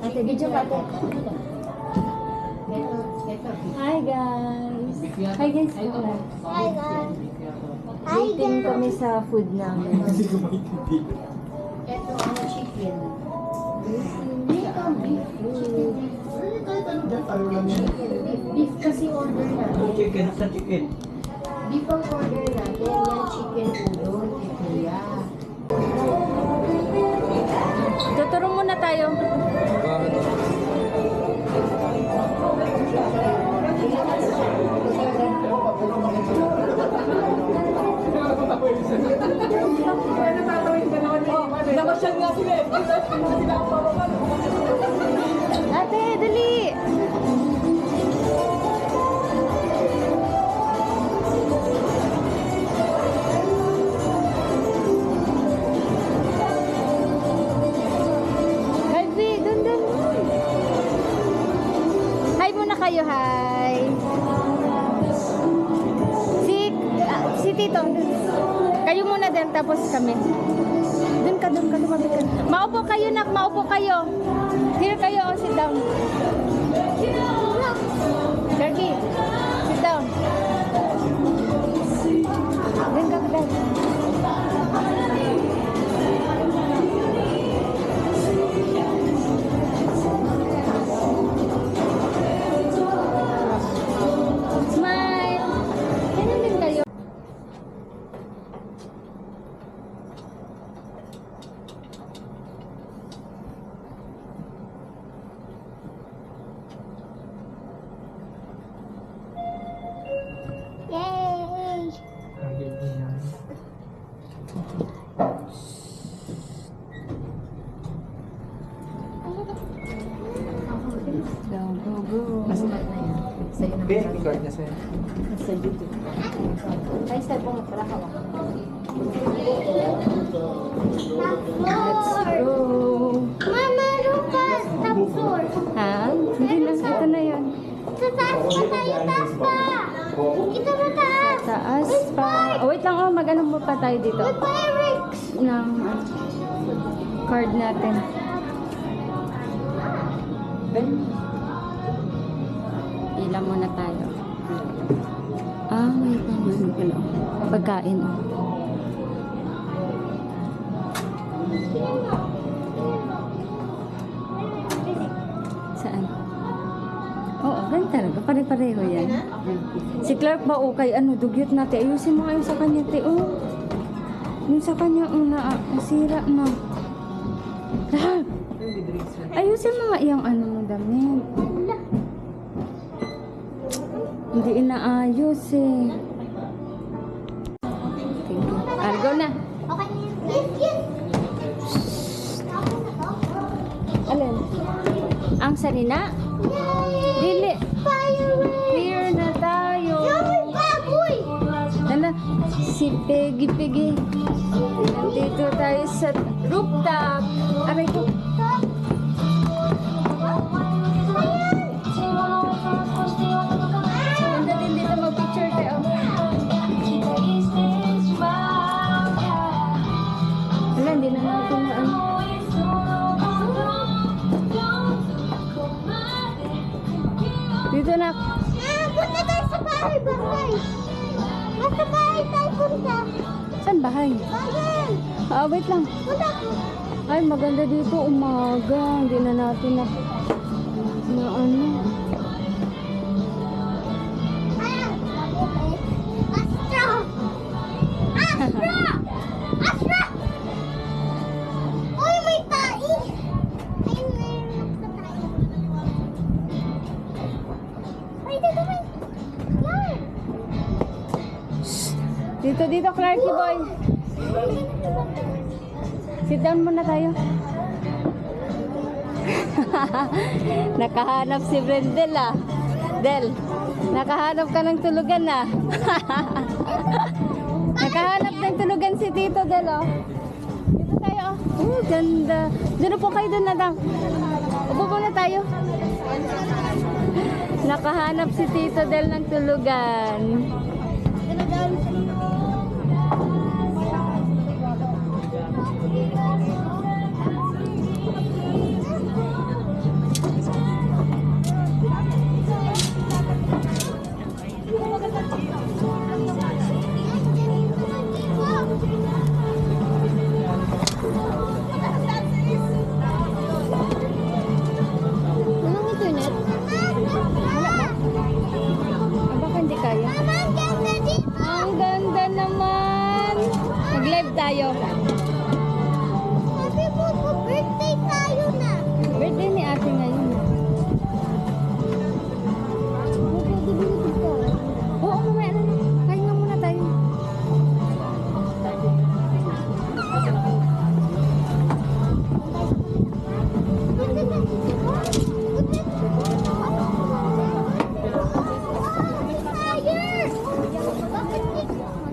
Ate, video ka ate. Hi guys! Hi guys! Hi guys. Waiting kami sa food namin. Ito ang chicken. Beef kasi order natin. Chicken sa chicken. Beef ang order natin. Yan chicken udon. Kuya. Tuturo muna tayo. Ate, dali! Harvey, dun. Hi muna kayo, hi! Si Tito, kayo muna din, tapos kami. Doon ka, tumabi ka. Maupo kayo, nak, maupo kayo. Here kayo, oh, sit down. Gargi, sit down. Doon ka, doon. Smile. Ganun din kayo. Yay! Go. Ben, record na sa'yo. Sa YouTube. Ay, cellphone mo pala hawak. Let's go. Mama, Lucas! Top floor. Ha? Hindi na. Ito na yun. Sa taas pa tayo, taas pa! Ito na taas! Taas pa. Oh, wait lang. Oh, mag-ano mo pa tayo dito? May Pyrex! Ng card natin. Ilan muna tayo. Ah, may pamano pala. Pagkain. Oh. Saan? Oo, ganun talaga. Pare-pareho yan. Si Clark ba okay? Ano, dugyot natin. Ayusin mo kayo sa kanya, te. Oh. Yung sa kanya, nasira na. Clark! Ayusin mo nga yung ano mo damit. Hindi inaayos eh. Thank you. Go na. Okay, yes! Alin? Ang sarina? Yay! Dili. Fireworks! Clear na tayo. May baboy! Nala, si Peggy. Nandito tayo sa rooftop. Aray ko. Ganda din dito mag-picture tayo. Wala, hindi na natin na ano. Dito na. Punta tayo sa bahay! Basta bahay tayo punta! Saan bahay? Bahay! Ah, wait lang. Punta! Ay, maganda dito umaga. Hindi na natin na ano. Astra! Astra! Astra! Uy, may tai! Ay, meron sa tai. Ay, dito may... Yan! Dito, Clarky boy. Sit down muna tayo. Nakahanap si Brendel ah. Del, nakahanap ka ng tulugan ah. Nakahanap ng tulugan si Tito Del oh. Dito tayo oh. Oh, ganda. Doon po kayo doon na lang. Upo muna tayo. Nakahanap si Tito Del ng tulugan. Walang internet? Wala ba? Ah, baka hindi kaya. Mama, ang ganda dito! Ang ganda naman! Nag-live tayo. Sabi mo, birthday tayo na. Birthday ni ate ngayon. Oo, mamaya na. Pahinga muna tayo.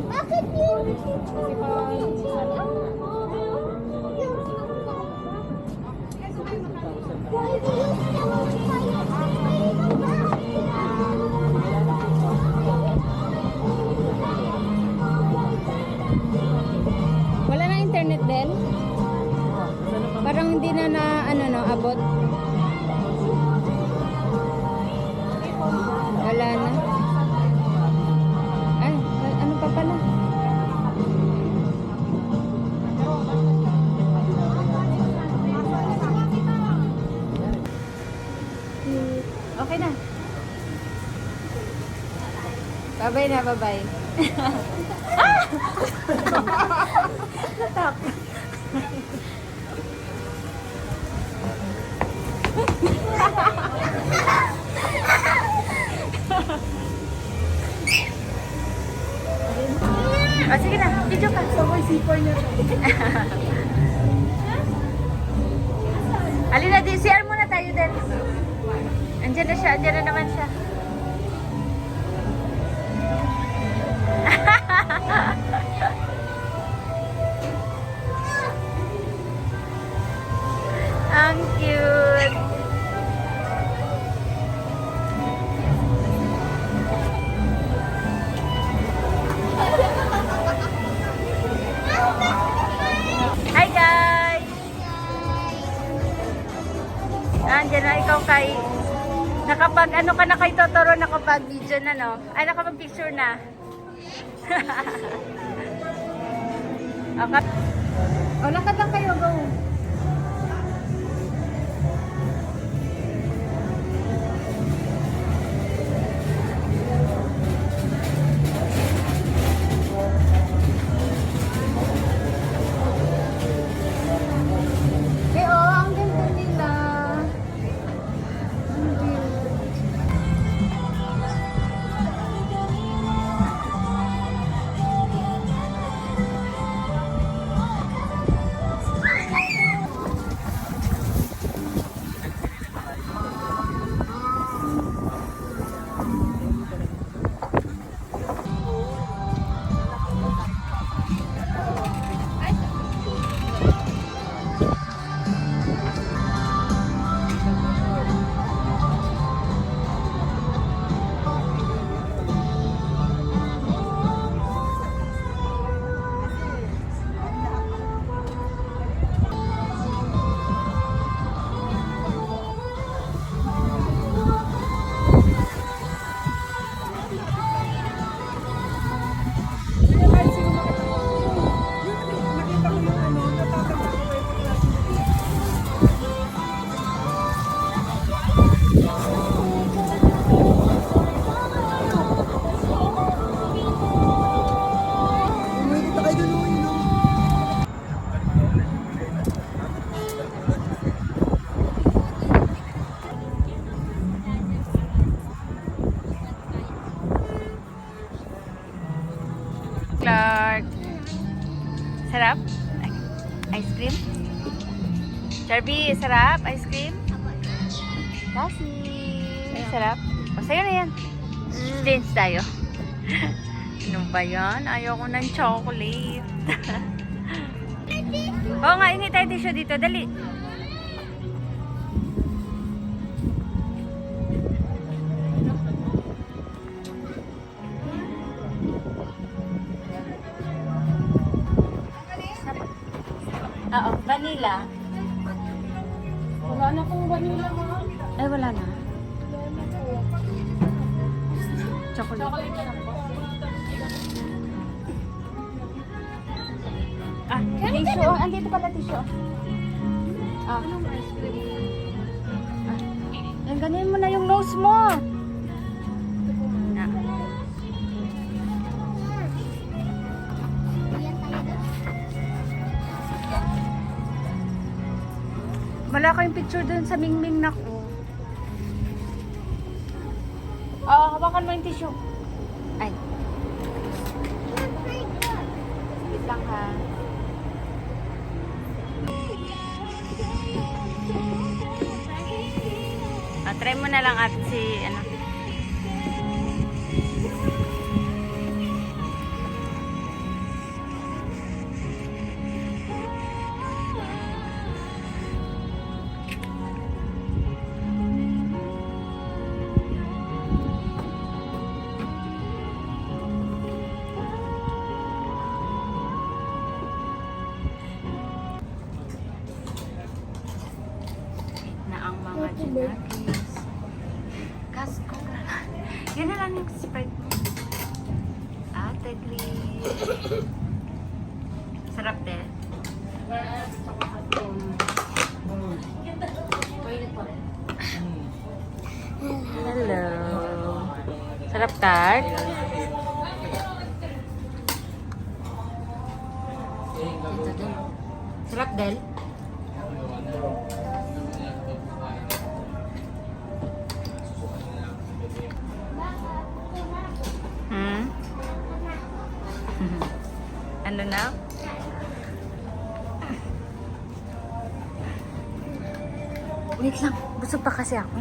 Bakit yun? Wala na internet din? Parang hindi na abot. Wala na. Ay, ano pa pala? Okay na. Bye-bye na, bye-bye. Ah, sige na, video ka. Sabay sipon niya. Alina, CR muna tayo din. Andiyan na siya, andiyan na naman siya. Ang cute. Hi guys! Andiyan na ikaw kay... Nakapag ano ka na kay Totoro, nakapag video na no? Ay, nakapag picture na. Okay. O, lakad lang kayo, go. Okay, oh, ang ganda nila. Ang cute. Clark. Sarap? Ice cream? Charby, sarap? Ice cream? Lassie. Sarap? O, sa'yo na yan. Change tayo. Ano ba yan? Ayoko ng chocolate. Oo nga, ingay tayo tissue dito. Dali. Oo, vanilla. Wala na kong vanilla, ma'am. Ay, wala na. Chocolate. Chocolate na lang po. Ah, tissue. Oh, andito pala tissue. Ah. Anong ice cream? Yan, ganin mo na yung nose mo. Na. Yan talaga. Wala kayong picture dun sa Mingming na ko. Oo, hawakan mo yung tissue. Ay. Wait lang ha. Try mo na lang at si ano. Na ang mga ginagis. Kasko na lang. Yan na lang yung Sprite mo. Ate Glee. Sarap din. Hello. Sarap tart. Ito din. Sarap din. Hmm? Ano na? Wait lang. Busog pa kasi ako.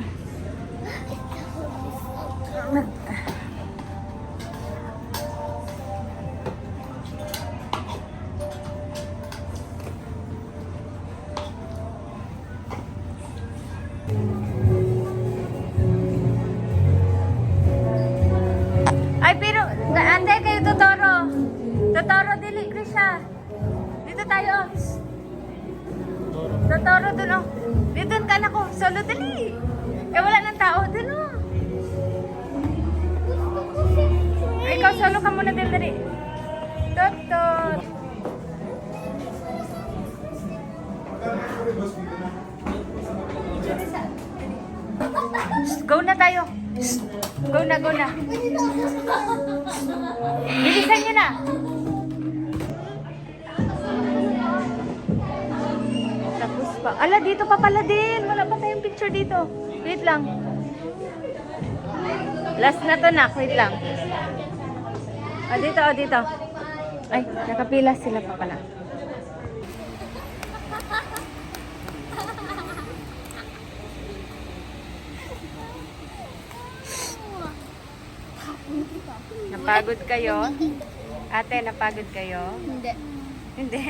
Ay, pero, ate, kayo Totoro. Totoro, dili, Krisha. Dito tayo, oh. Totoro, dun, oh. Dito ka na ko. Solo, dali. Kaya wala ng tao, dun, oh. Ay, ikaw, solo ka muna, dali. Totot. Go na tayo. Go na, go na. Bilisan nyo na. Tapos pa. Ala, dito pa pala din. Wala pa tayong picture dito. Wait lang. Last na to na. Wait lang. O, dito, o, dito. Ay, nakapila sila pa pala. Napagod kayo? Ate, napagod kayo? Hindi. Hindi.